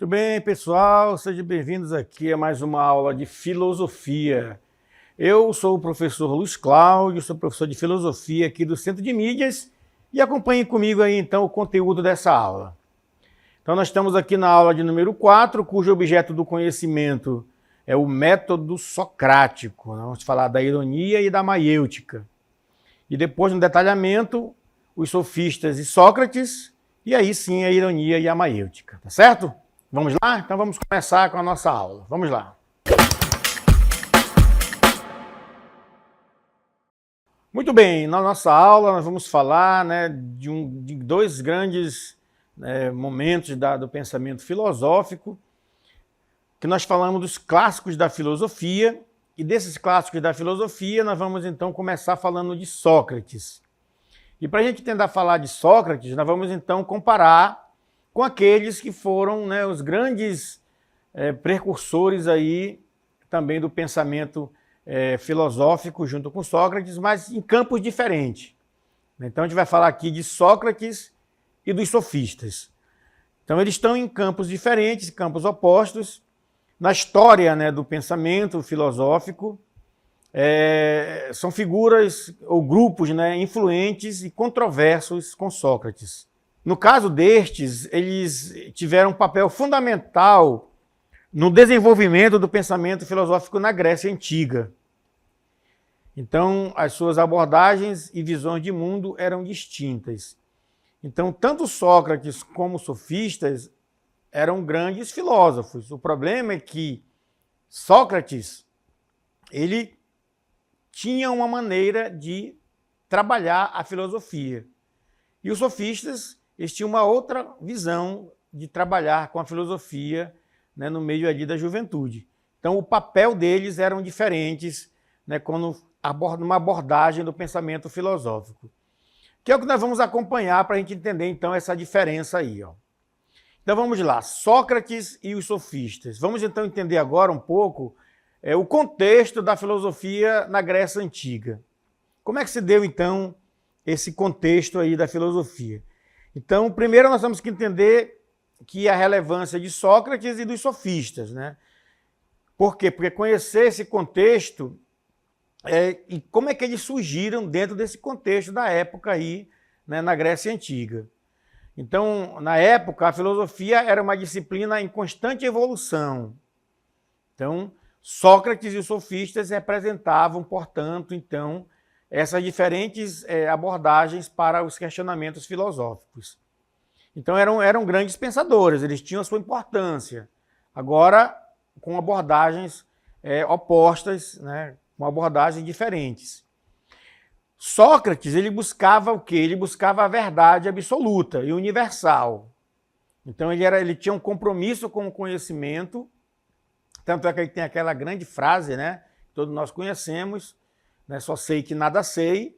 bem, pessoal, sejam bem-vindos aqui a mais uma aula de filosofia. Eu sou o professor Luiz Cláudio, sou professor de filosofia aqui do Centro de Mídias e acompanhem comigo aí então o conteúdo dessa aula. Então nós estamos aqui na aula de número 4, cujo objeto do conhecimento é o método socrático. Vamos falar da ironia e da maiêutica. E depois no detalhamento, os sofistas e Sócrates, e aí sim a ironia e a maiêutica, tá certo? Vamos lá? Então vamos começar com a nossa aula. Vamos lá. Muito bem, na nossa aula nós vamos falar de dois grandes momentos do pensamento filosófico, que nós falamos dos clássicos da filosofia, e desses clássicos da filosofia nós vamos então começar falando de Sócrates. E para a gente tentar falar de Sócrates, nós vamos então comparar com aqueles que foram os grandes precursores aí também do pensamento filosófico junto com Sócrates, mas em campos diferentes. Então a gente vai falar aqui de Sócrates e dos sofistas. Então eles estão em campos diferentes, campos opostos, na história do pensamento filosófico. São figuras ou grupos influentes e controversos com Sócrates. No caso destes, eles tiveram um papel fundamental no desenvolvimento do pensamento filosófico na Grécia Antiga. Então, as suas abordagens e visões de mundo eram distintas. Então, tanto Sócrates como os sofistas eram grandes filósofos. O problema é que Sócrates, ele tinha uma maneira de trabalhar a filosofia. E os sofistas, eles tinham uma outra visão de trabalhar com a filosofia no meio ali da juventude. Então, o papel deles eram diferentes numa abordagem do pensamento filosófico. Que é o que nós vamos acompanhar para a gente entender, então, essa diferença aí. Então, vamos lá. Sócrates e os sofistas. Vamos, então, entender agora um pouco o contexto da filosofia na Grécia Antiga. Como é que se deu, então, esse contexto aí da filosofia? Então, primeiro nós temos que entender que a relevância de Sócrates e dos sofistas, Por quê? Porque conhecer esse contexto e como é que eles surgiram dentro desse contexto da época aí, na Grécia Antiga. Então, na época, a filosofia era uma disciplina em constante evolução. Então, Sócrates e os sofistas representavam, portanto, então, essas diferentes abordagens para os questionamentos filosóficos. Então, eram grandes pensadores, eles tinham a sua importância. Agora, com abordagens opostas, com abordagens diferentes. Sócrates, ele buscava o quê? Ele buscava a verdade absoluta e universal. Então, ele tinha um compromisso com o conhecimento. Tanto é que ele tem aquela grande frase, que todos nós conhecemos, só sei que nada sei,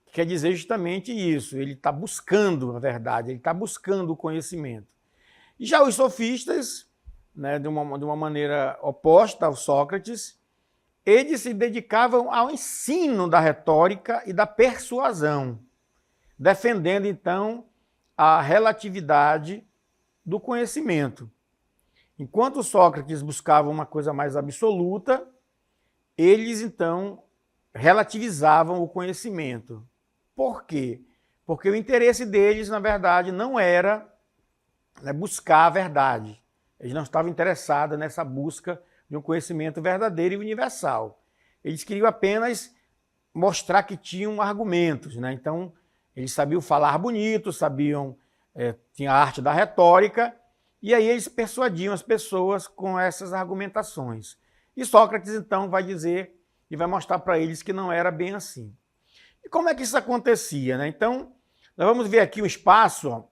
que quer dizer justamente isso. Ele está buscando a verdade, ele está buscando o conhecimento. E já os sofistas, de uma maneira oposta ao Sócrates, eles se dedicavam ao ensino da retórica e da persuasão, defendendo, então, a relatividade do conhecimento. Enquanto Sócrates buscava uma coisa mais absoluta, eles, então, relativizavam o conhecimento. Por quê? Porque o interesse deles, na verdade, não era buscar a verdade. Eles não estavam interessados nessa busca de um conhecimento verdadeiro e universal. Eles queriam apenas mostrar que tinham argumentos. Então, eles sabiam falar bonito, tinha a arte da retórica, e aí eles persuadiam as pessoas com essas argumentações. E Sócrates, então, vai dizer e vai mostrar para eles que não era bem assim. E como é que isso acontecia? Então, nós vamos ver aqui um espaço,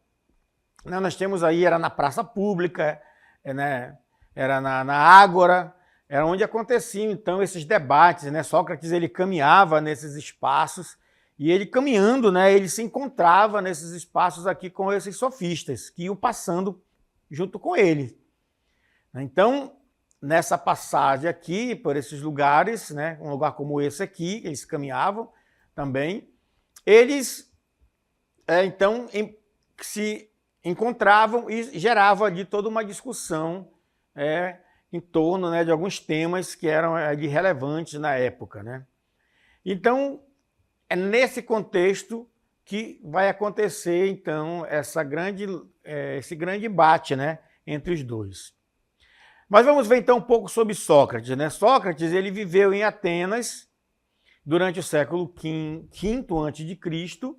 nós temos aí, era na praça pública, era na ágora, era onde aconteciam, então, esses debates. Sócrates, ele caminhava nesses espaços, e ele caminhando, ele se encontrava nesses espaços aqui com esses sofistas, que iam passando junto com ele. Então, nessa passagem aqui, por esses lugares, um lugar como esse aqui, eles caminhavam também, eles, então, se encontravam e geravam ali toda uma discussão em torno, né, de alguns temas que eram ali relevantes na época, né? Então, é nesse contexto que vai acontecer, então, esse grande embate, né, entre os dois. Mas vamos ver, então, um pouco sobre Sócrates, né? Sócrates, ele viveu em Atenas durante o século V a.C.,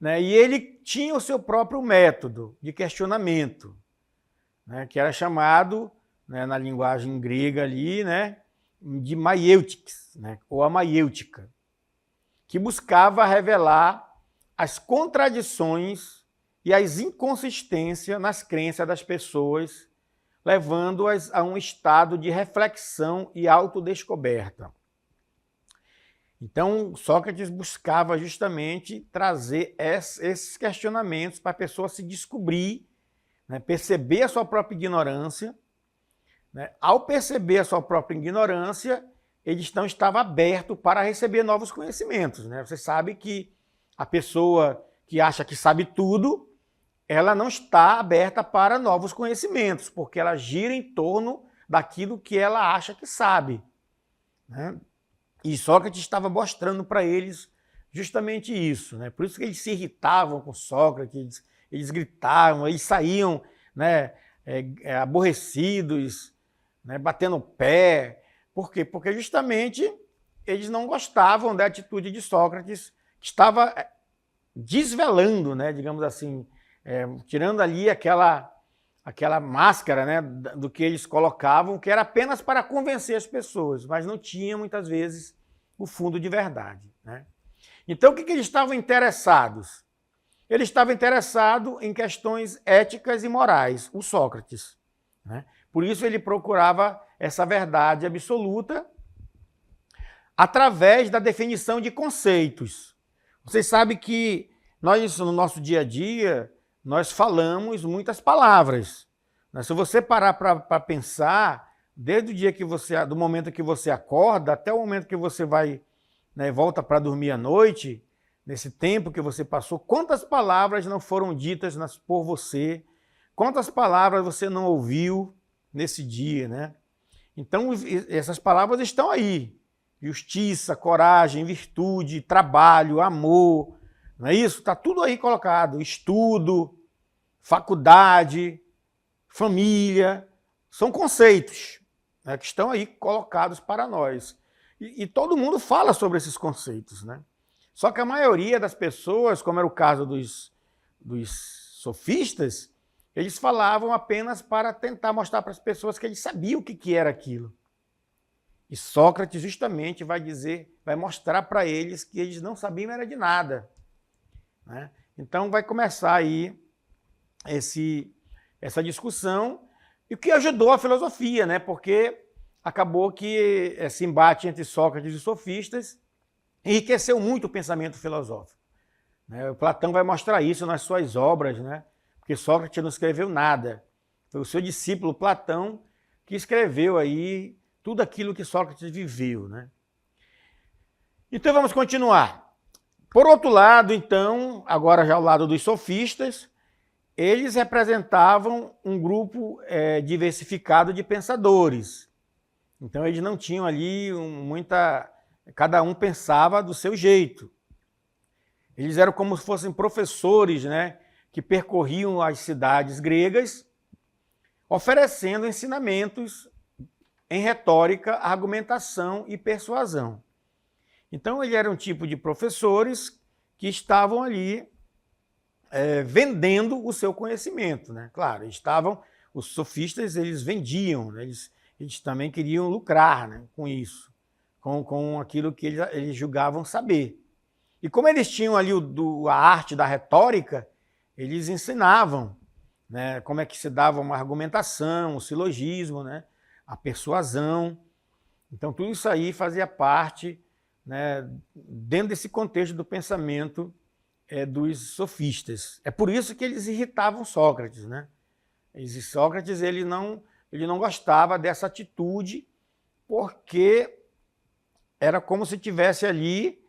né? E ele tinha o seu próprio método de questionamento, né, que era chamado, né, na linguagem grega ali, né, de maiêutics, né, ou a maiêutica, que buscava revelar as contradições e as inconsistências nas crenças das pessoas, levando-as a um estado de reflexão e autodescoberta. Então, Sócrates buscava justamente trazer esses questionamentos para a pessoa se descobrir, né, perceber a sua própria ignorância. Né? Ao perceber a sua própria ignorância, ele então estava aberto para receber novos conhecimentos. Né? Você sabe que a pessoa que acha que sabe tudo, ela não está aberta para novos conhecimentos, porque ela gira em torno daquilo que ela acha que sabe. Né? E Sócrates estava mostrando para eles justamente isso. Né? Por isso que eles se irritavam com Sócrates, eles gritavam, eles saíam, né, aborrecidos, né, batendo o pé. Por quê? Porque justamente eles não gostavam da atitude de Sócrates, que estava desvelando, né, digamos assim, tirando ali aquela máscara, né, do que eles colocavam, que era apenas para convencer as pessoas, mas não tinha muitas vezes o fundo de verdade. Né? Então, o que eles estavam interessados? Ele estava interessado em questões éticas e morais, o Sócrates. Né? Por isso ele procurava essa verdade absoluta através da definição de conceitos. Vocês sabem que nós, no nosso dia a dia, nós falamos muitas palavras. Se você parar para pensar, desde o dia do momento que você acorda até o momento que você vai, né, volta para dormir à noite, nesse tempo que você passou, quantas palavras não foram ditas por você, quantas palavras você não ouviu nesse dia, né? Então, essas palavras estão aí. Justiça, coragem, virtude, trabalho, amor, não é isso? Está tudo aí colocado. Estudo, faculdade, família, são conceitos, né, que estão aí colocados para nós. E todo mundo fala sobre esses conceitos, né? Só que a maioria das pessoas, como era o caso dos sofistas, eles falavam apenas para tentar mostrar para as pessoas que eles sabiam o que era aquilo. E Sócrates justamente vai mostrar para eles que eles não sabiam era de nada. Né? Então vai começar aí essa discussão, e o que ajudou a filosofia, né? Porque acabou que esse embate entre Sócrates e sofistas enriqueceu muito o pensamento filosófico. Né? O Platão vai mostrar isso nas suas obras, né? Porque Sócrates não escreveu nada. Foi o seu discípulo Platão que escreveu aí tudo aquilo que Sócrates viveu. Né? Então vamos continuar. Por outro lado, então, agora já ao lado dos sofistas, eles representavam um grupo diversificado de pensadores. Então eles não tinham ali cada um pensava do seu jeito. Eles eram como se fossem professores, né, que percorriam as cidades gregas, oferecendo ensinamentos em retórica, argumentação e persuasão. Então eles eram um tipo de professores que estavam ali vendendo o seu conhecimento. Né? Claro, os sofistas eles vendiam, né? Eles também queriam lucrar, né, com isso, com aquilo que eles julgavam saber. E como eles tinham ali a arte da retórica, eles ensinavam, né, como é que se dava uma argumentação, o silogismo, né, a persuasão. Então tudo isso aí fazia parte, né, dentro desse contexto do pensamento dos sofistas. É por isso que eles irritavam Sócrates. Né? Sócrates ele não gostava dessa atitude, porque era como se estivesse ali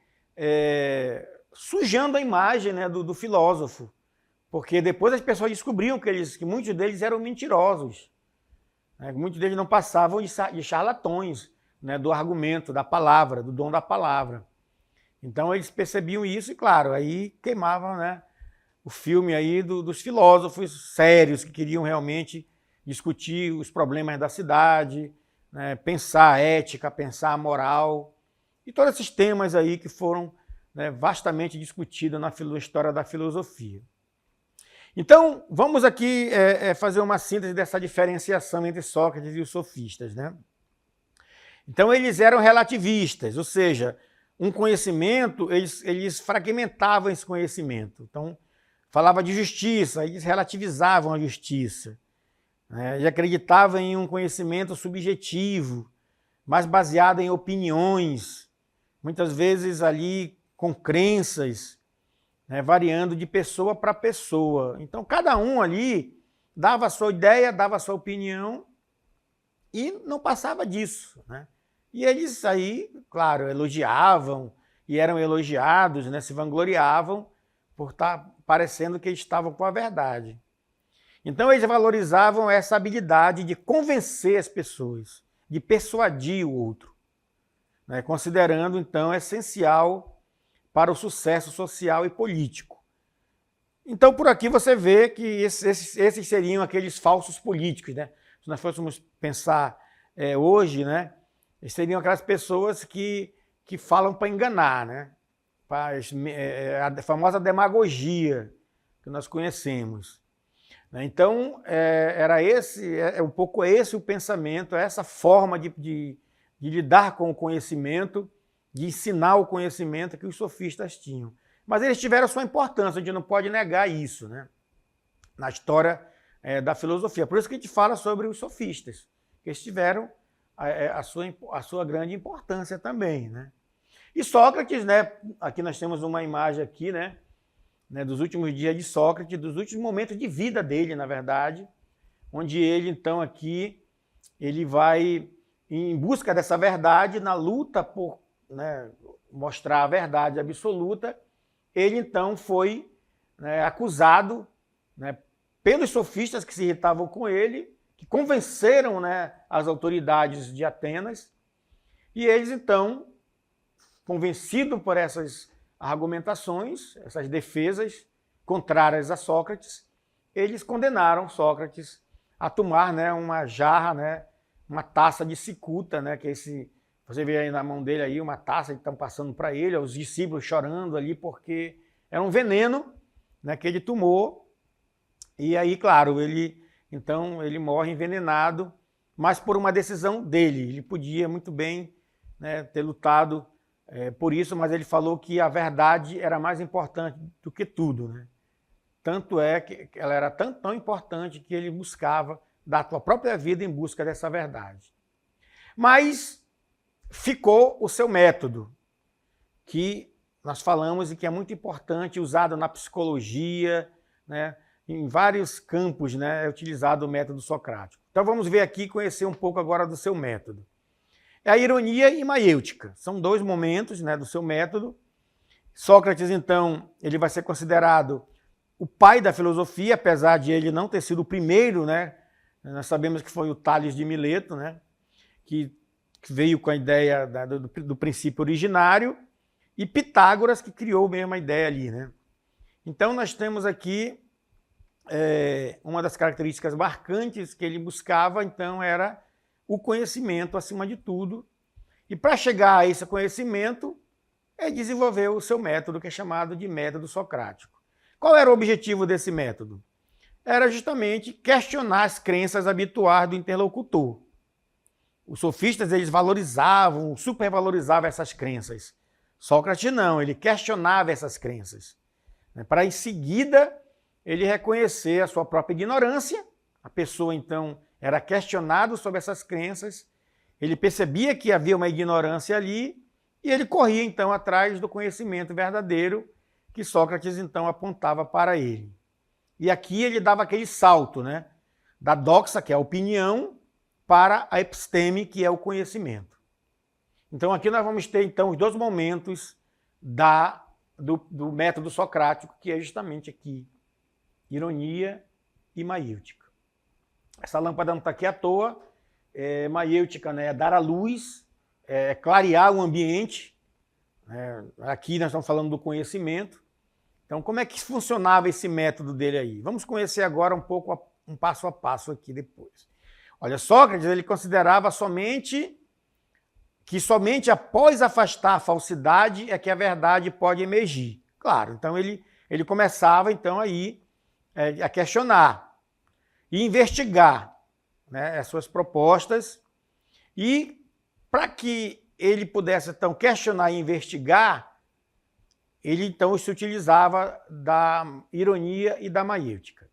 sujando a imagem, né, do filósofo, porque depois as pessoas descobriam que muitos deles eram mentirosos, né? Muitos deles não passavam de charlatões, né, do argumento, da palavra, do dom da palavra. Então eles percebiam isso e, claro, aí queimavam, né, o filme aí dos filósofos sérios que queriam realmente discutir os problemas da cidade, né, pensar a ética, pensar a moral e todos esses temas aí que foram, né, vastamente discutidos na história da filosofia. Então, vamos aqui fazer uma síntese dessa diferenciação entre Sócrates e os sofistas, né? Então, eles eram relativistas, ou seja, um conhecimento, eles fragmentavam esse conhecimento. Então, falava de justiça, eles relativizavam a justiça, né? Eles acreditavam em um conhecimento subjetivo, mais baseado em opiniões, muitas vezes ali com crenças, né, variando de pessoa para pessoa. Então, cada um ali dava a sua ideia, dava a sua opinião e não passava disso, né? E eles aí, claro, elogiavam e eram elogiados, né, se vangloriavam por estar parecendo que estavam com a verdade. Então, eles valorizavam essa habilidade de convencer as pessoas, de persuadir o outro, né, considerando, então, essencial para o sucesso social e político. Então, por aqui você vê que esses seriam aqueles falsos políticos, né? Se nós fôssemos pensar hoje, né, seriam aquelas pessoas que falam para enganar, né? A famosa demagogia que nós conhecemos. Então, era um pouco esse o pensamento, essa forma de lidar com o conhecimento, de ensinar o conhecimento que os sofistas tinham. Mas eles tiveram sua importância, a gente não pode negar isso, né, na história da filosofia. Por isso que a gente fala sobre os sofistas, que eles tiveram a sua grande importância também, né? E Sócrates, né, aqui nós temos uma imagem aqui, né, dos últimos dias de Sócrates, dos últimos momentos de vida dele, na verdade, onde ele, então, aqui, ele vai em busca dessa verdade, na luta por, né, mostrar a verdade absoluta. Ele, então, foi, né, acusado, né, pelos sofistas que se irritavam com ele, que convenceram, né, as autoridades de Atenas, e eles, então, convencidos por essas argumentações, essas defesas contrárias a Sócrates, eles condenaram Sócrates a tomar, né, uma jarra, né, uma taça de cicuta, né, que você vê aí na mão dele aí uma taça que estão passando para ele, os discípulos chorando ali porque era um veneno, né, que ele tomou. E aí, claro, então ele morre envenenado, mas por uma decisão dele. Ele podia muito bem, né, ter lutado por isso, mas ele falou que a verdade era mais importante do que tudo, né? Tanto é que ela era tão importante que ele buscava dar a sua própria vida em busca dessa verdade. Mas ficou o seu método, que nós falamos e que é muito importante, usado na psicologia, né? Em vários campos, né, é utilizado o método socrático. Então vamos ver aqui, conhecer um pouco agora do seu método. É a ironia e maiêutica. São dois momentos, né, do seu método. Sócrates, então, ele vai ser considerado o pai da filosofia, apesar de ele não ter sido o primeiro, né? Nós sabemos que foi o Tales de Mileto, né, que veio com a ideia do princípio originário, e Pitágoras, que criou mesmo a ideia ali, né? Então nós temos aqui uma das características marcantes que ele buscava, então, era o conhecimento acima de tudo. E para chegar a esse conhecimento, ele desenvolveu o seu método, que é chamado de método socrático. Qual era o objetivo desse método? Era justamente questionar as crenças habituais do interlocutor. Os sofistas, eles valorizavam, supervalorizavam essas crenças. Sócrates não, ele questionava essas crenças, né, para em seguida ele reconhecer a sua própria ignorância. A pessoa, então, era questionado sobre essas crenças, ele percebia que havia uma ignorância ali e ele corria, então, atrás do conhecimento verdadeiro que Sócrates, então, apontava para ele. E aqui ele dava aquele salto, né, da doxa, que é a opinião, para a episteme, que é o conhecimento. Então aqui nós vamos ter, então, os dois momentos do método socrático, que é justamente aqui ironia e maiêutica. Essa lâmpada não está aqui à toa. Maiêutica, né, é dar a luz, clarear o ambiente. Aqui nós estamos falando do conhecimento. Então, como é que funcionava esse método dele aí? Vamos conhecer agora um pouco, um passo a passo aqui depois. Olha, Sócrates, ele considerava que somente após afastar a falsidade é que a verdade pode emergir. Claro, então ele começava então aí a questionar e investigar, né, as suas propostas, e para que ele pudesse então questionar e investigar, ele então se utilizava da ironia e da maiêutica.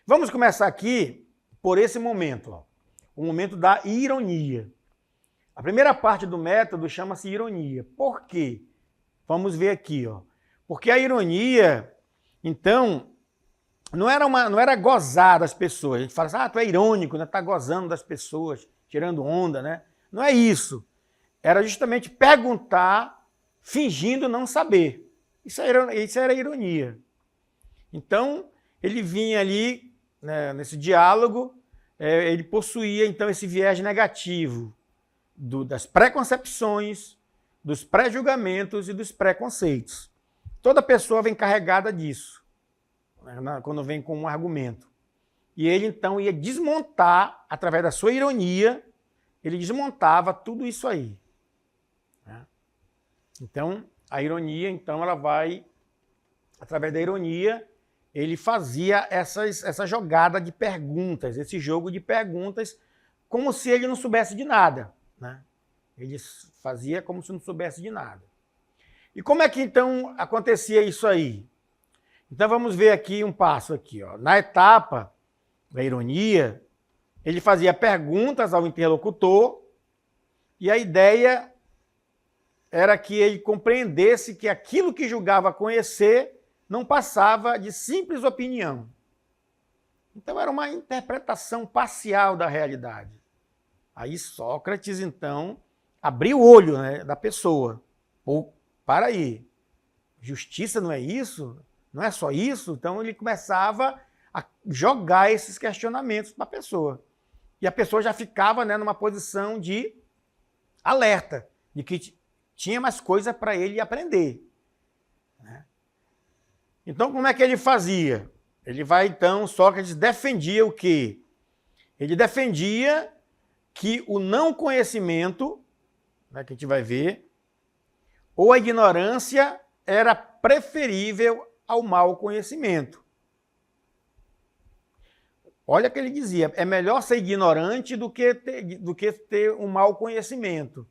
Vamos começar aqui por esse momento, ó, o momento da ironia. A primeira parte do método chama-se ironia. Por quê? Vamos ver aqui, ó. Porque a ironia, então, não era gozar das pessoas. A gente fala assim, tu é irônico, né? Tá gozando das pessoas, tirando onda, né? Não é isso. Era justamente perguntar, fingindo não saber. Isso era ironia. Então, ele vinha ali, né, nesse diálogo, ele possuía, então, esse viés negativo das preconcepções, dos pré-julgamentos e dos preconceitos. Toda pessoa vem carregada disso, né, quando vem com um argumento. E ele, então, ia desmontar, através da sua ironia, ele desmontava tudo isso aí. Né? Então, a ironia, então, ela vai, através da ironia, ele fazia essa jogada de perguntas, esse jogo de perguntas, como se ele não soubesse de nada. Né? Ele fazia como se não soubesse de nada. E como é que, então, acontecia isso aí? Então, vamos ver aqui um passo aqui. Ó. Na etapa da ironia, ele fazia perguntas ao interlocutor e a ideia era que ele compreendesse que aquilo que julgava conhecer não passava de simples opinião. Então, era uma interpretação parcial da realidade. Aí Sócrates, então, abriu o olho, né, da pessoa. Pô, para aí, justiça não é isso? Não é só isso? Então, ele começava a jogar esses questionamentos para a pessoa. E a pessoa já ficava, né, numa posição de alerta, de que tinha mais coisa para ele aprender. Né? Então, como é que ele fazia? Sócrates defendia o quê? Ele defendia que o não conhecimento, né, que a gente vai ver, ou a ignorância era preferível ao mau conhecimento. Olha o que ele dizia, é melhor ser ignorante do que ter um mau conhecimento.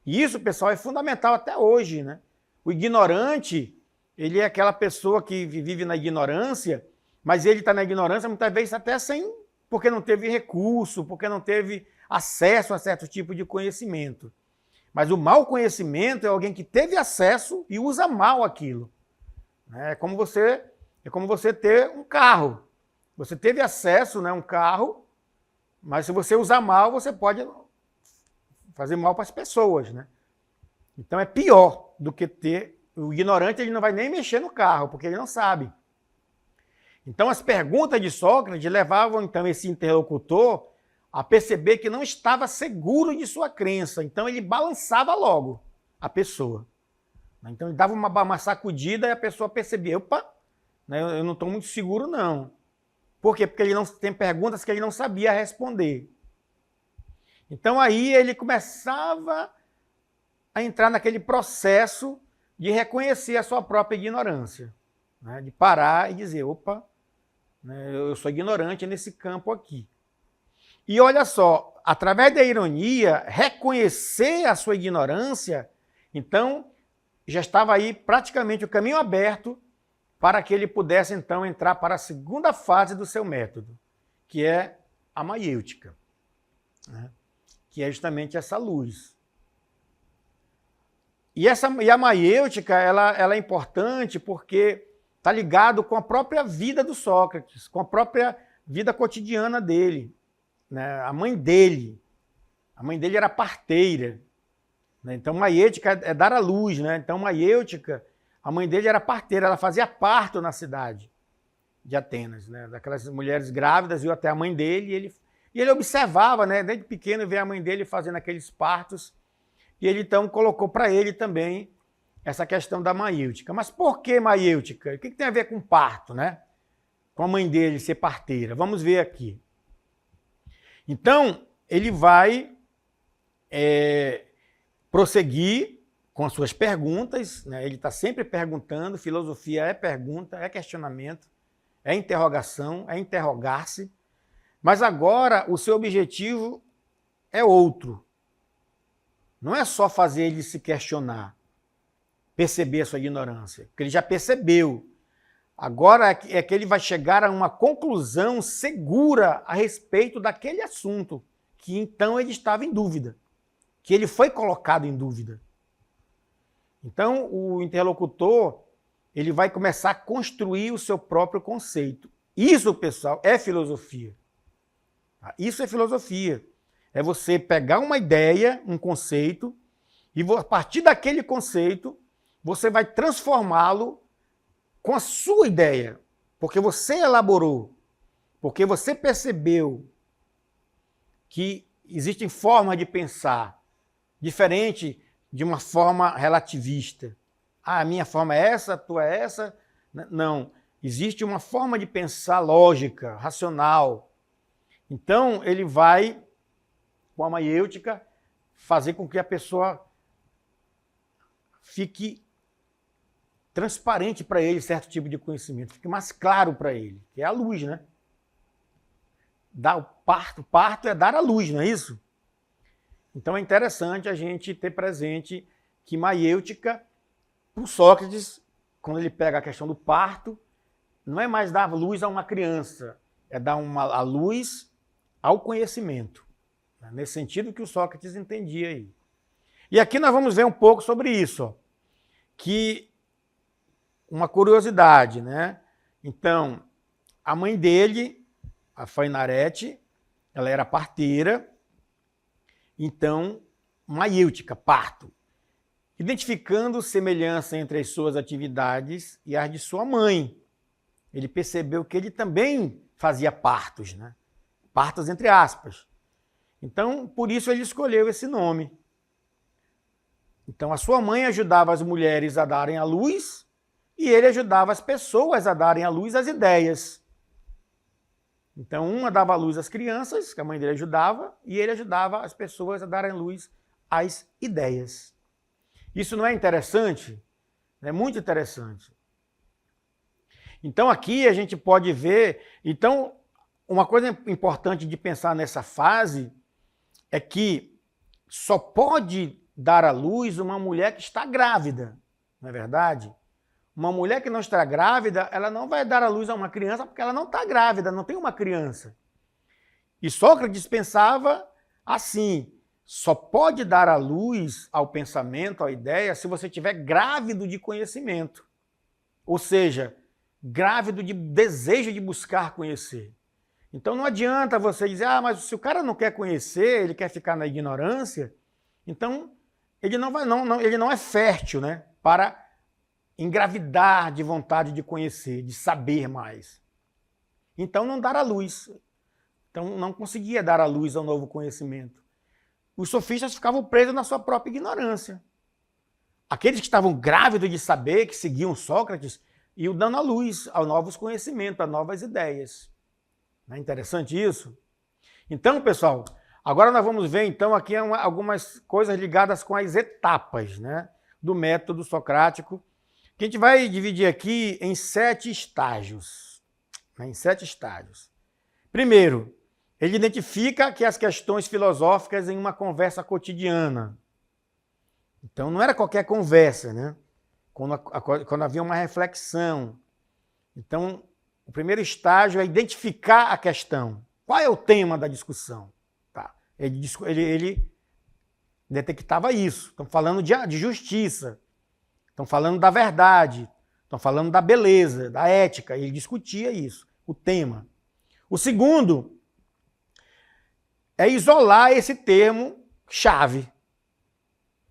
E isso, pessoal, é fundamental até hoje. Né? O ignorante, ele é aquela pessoa que vive na ignorância, mas ele está na ignorância muitas vezes até porque não teve recurso, porque não teve acesso a certo tipo de conhecimento. Mas o mau conhecimento é alguém que teve acesso e usa mal aquilo. É como você ter um carro. Você teve acesso, né, a um carro, mas se você usar mal, você pode fazer mal para as pessoas. Né? Então é pior do que ter... O ignorante, ele não vai nem mexer no carro, porque ele não sabe. Então as perguntas de Sócrates levavam então esse interlocutor a perceber que não estava seguro de sua crença. Então ele balançava logo a pessoa. Então ele dava uma sacudida e a pessoa percebia, opa, né, eu não estou muito seguro não. Por quê? Porque ele não tem perguntas que ele não sabia responder. Então aí ele começava a entrar naquele processo de reconhecer a sua própria ignorância. Né, de parar e dizer, opa, né, eu sou ignorante nesse campo aqui. E olha só, através da ironia, reconhecer a sua ignorância, então já estava aí praticamente o caminho aberto para que ele pudesse então entrar para a segunda fase do seu método, que é a maiêutica, né? Que é justamente essa luz. E a maiêutica ela é importante porque está ligado com a própria vida do Sócrates, com a própria vida cotidiana dele. Né? A mãe dele era parteira. Né? Então, maiêutica é dar à luz. Né? Então, maiêutica, a mãe dele era parteira, ela fazia parto na cidade. de Atenas, né? Daquelas mulheres grávidas, viu até a mãe dele, e ele observava, né? Desde pequeno, ver a mãe dele fazendo aqueles partos, e ele então colocou para ele também essa questão da maiêutica. Mas por que maiêutica? O que tem a ver com parto, né? Com a mãe dele ser parteira? Vamos ver aqui. Então, ele vai prosseguir com as suas perguntas, né? Ele está sempre perguntando, filosofia é pergunta, é questionamento, é interrogação, é interrogar-se, mas agora o seu objetivo é outro. Não é só fazer ele se questionar, perceber a sua ignorância, porque ele já percebeu. Agora é que ele vai chegar a uma conclusão segura a respeito daquele assunto, que então ele estava em dúvida, que ele foi colocado em dúvida. Então, o interlocutor, ele vai começar a construir o seu próprio conceito. Isso, pessoal, é filosofia. Isso é filosofia. É você pegar uma ideia, um conceito, e a partir daquele conceito, você vai transformá-lo com a sua ideia, porque você elaborou, porque você percebeu que existem formas de pensar diferente de uma forma relativista. Ah, a minha forma é essa, a tua é essa. Não, existe uma forma de pensar lógica, racional. Então, ele vai, com a maiêutica, fazer com que a pessoa fique transparente para ele certo tipo de conhecimento, fique mais claro para ele, que é a luz, né? Parto é dar a luz, não é isso? Então é interessante a gente ter presente que maiêutica, para Sócrates, quando ele pega a questão do parto, não é mais dar luz a uma criança, é dar a luz ao conhecimento. Né? Nesse sentido que o Sócrates entendia aí. E aqui nós vamos ver um pouco sobre isso, ó, que uma curiosidade, né? Então, a mãe dele, a Fainarete, ela era parteira, então, maiêutica, parto, identificando semelhança entre as suas atividades e as de sua mãe. Ele percebeu que ele também fazia partos, né? Partos entre aspas. Então, por isso ele escolheu esse nome. Então, a sua mãe ajudava as mulheres a darem à luz e ele ajudava as pessoas a darem à luz as ideias. Então, uma dava à luz às crianças, que a mãe dele ajudava, e ele ajudava as pessoas a darem à luz às ideias. Isso não é interessante? É muito interessante. Então, aqui a gente pode ver... Então, uma coisa importante de pensar nessa fase é que só pode dar à luz uma mulher que está grávida, não é verdade? Uma mulher que não está grávida, ela não vai dar à luz a uma criança porque ela não está grávida, não tem uma criança. E Sócrates pensava assim, só pode dar à luz ao pensamento, à ideia, se você estiver grávido de conhecimento. Ou seja, grávido de desejo de buscar conhecer. Então não adianta você dizer, mas se o cara não quer conhecer, ele quer ficar na ignorância, então ele não é fértil, né, para engravidar de vontade de conhecer, de saber mais. Então não dar à luz. Então não conseguia dar à luz ao novo conhecimento. Os sofistas ficavam presos na sua própria ignorância. Aqueles que estavam grávidos de saber, que seguiam Sócrates, iam dando à luz a novos conhecimentos, a novas ideias. Não é interessante isso? Então, pessoal, agora nós vamos ver então aqui algumas coisas ligadas com as etapas, né, do método socrático, que a gente vai dividir aqui em 7 estágios. Né, em 7 estágios. Primeiro, ele identifica que as questões filosóficas em uma conversa cotidiana. Então, não era qualquer conversa, né? Quando havia uma reflexão. Então, o primeiro estágio é identificar a questão. Qual é o tema da discussão? Tá. Ele detectava isso. Estão falando de justiça. Estão falando da verdade. Estão falando da beleza, da ética. Ele discutia isso, o tema. O segundo é isolar esse termo-chave.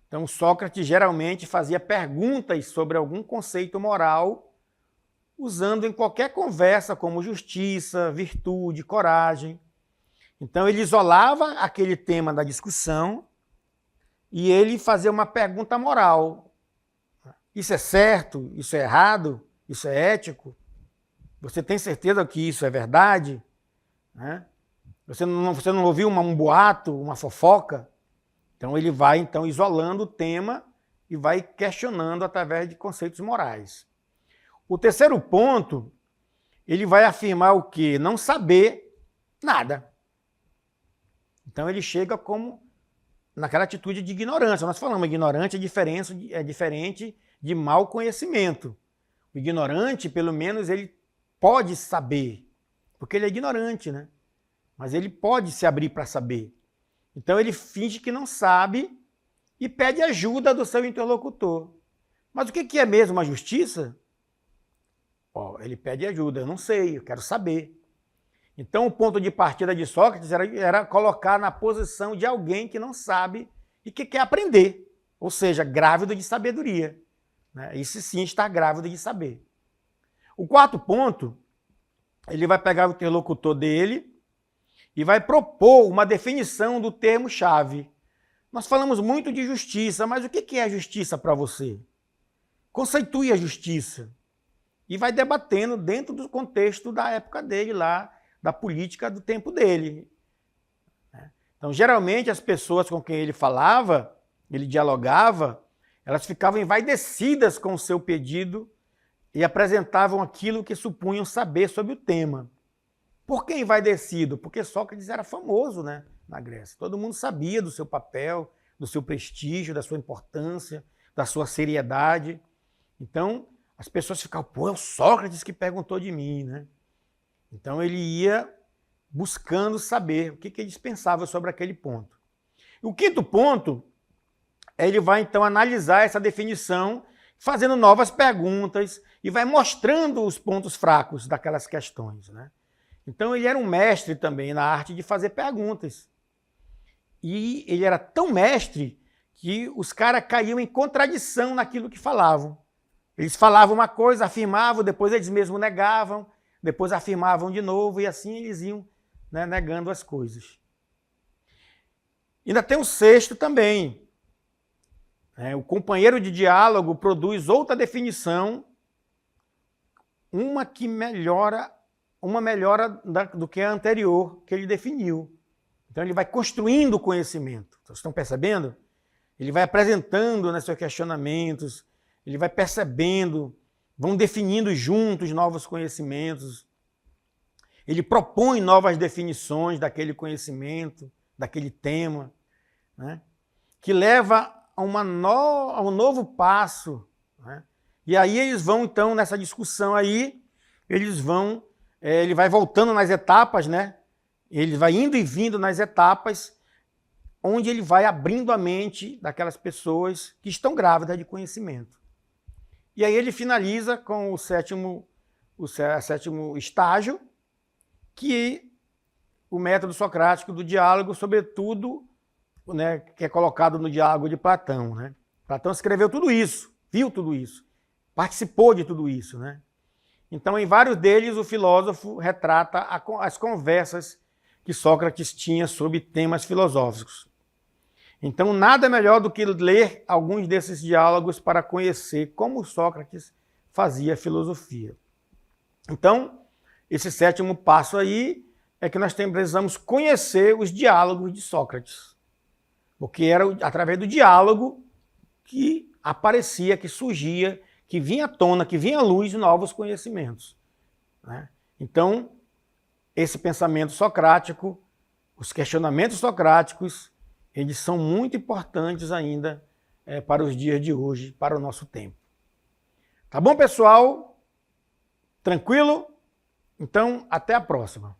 Então, Sócrates geralmente fazia perguntas sobre algum conceito moral usando em qualquer conversa como justiça, virtude, coragem. Então ele isolava aquele tema da discussão e ele fazia uma pergunta moral. Isso é certo? Isso é errado? Isso é ético? Você tem certeza que isso é verdade? Né? Você não ouviu um boato, uma fofoca? Então ele vai então isolando o tema e vai questionando através de conceitos morais. O terceiro ponto, ele vai afirmar o quê? Não saber nada. Então ele chega como naquela atitude de ignorância. Nós falamos, ignorante é diferente de mau conhecimento. O ignorante, pelo menos, ele pode saber, porque ele é ignorante, né? Mas ele pode se abrir para saber. Então ele finge que não sabe e pede ajuda do seu interlocutor. Mas o que é mesmo a justiça? Ele pede ajuda, eu não sei, eu quero saber. Então o ponto de partida de Sócrates era colocar na posição de alguém que não sabe e que quer aprender, ou seja, grávido de sabedoria. Né? Esse sim está grávido de saber. O quarto ponto, ele vai pegar o interlocutor dele e vai propor uma definição do termo-chave. Nós falamos muito de justiça, mas o que é a justiça para você? Conceitue a justiça. E vai debatendo dentro do contexto da época dele lá, da política do tempo dele. Então, geralmente, as pessoas com quem ele falava, ele dialogava, elas ficavam envaidecidas com o seu pedido e apresentavam aquilo que supunham saber sobre o tema. Por que envaidecido? Porque Sócrates era famoso, né, na Grécia. Todo mundo sabia do seu papel, do seu prestígio, da sua importância, da sua seriedade. Então, as pessoas ficavam, é o Sócrates que perguntou de mim, né? Então ele ia buscando saber o que eles pensavam sobre aquele ponto. O quinto ponto, ele vai então analisar essa definição, fazendo novas perguntas e vai mostrando os pontos fracos daquelas questões, né? Então ele era um mestre também na arte de fazer perguntas. E ele era tão mestre que os caras caíam em contradição naquilo que falavam. Eles falavam uma coisa, afirmavam, depois eles mesmos negavam, depois afirmavam de novo, e assim eles iam, né, negando as coisas. Ainda tem o sexto também. O companheiro de diálogo produz outra definição, uma melhora do que a anterior que ele definiu. Então ele vai construindo o conhecimento. Vocês estão percebendo? Ele vai apresentando, né, seus questionamentos, ele vai percebendo, vão definindo juntos novos conhecimentos. Ele propõe novas definições daquele conhecimento, daquele tema, né, que leva a um novo passo. Né? E aí eles vão, então, nessa discussão aí, ele vai voltando nas etapas, né? Ele vai indo e vindo nas etapas, onde ele vai abrindo a mente daquelas pessoas que estão grávidas de conhecimento. E aí ele finaliza com o sétimo estágio, que o método socrático do diálogo, sobretudo, né, que é colocado no diálogo de Platão. Né? Platão escreveu tudo isso, viu tudo isso, participou de tudo isso. Né? Então, em vários deles, o filósofo retrata as conversas que Sócrates tinha sobre temas filosóficos. Então, nada melhor do que ler alguns desses diálogos para conhecer como Sócrates fazia filosofia. Então, esse sétimo passo aí é que nós precisamos conhecer os diálogos de Sócrates. Porque era através do diálogo que aparecia, que surgia, que vinha à tona, que vinha à luz novos conhecimentos. Né? Então, esse pensamento socrático, os questionamentos socráticos, eles são muito importantes ainda para os dias de hoje, para o nosso tempo. Tá bom, pessoal? Tranquilo? Então, até a próxima.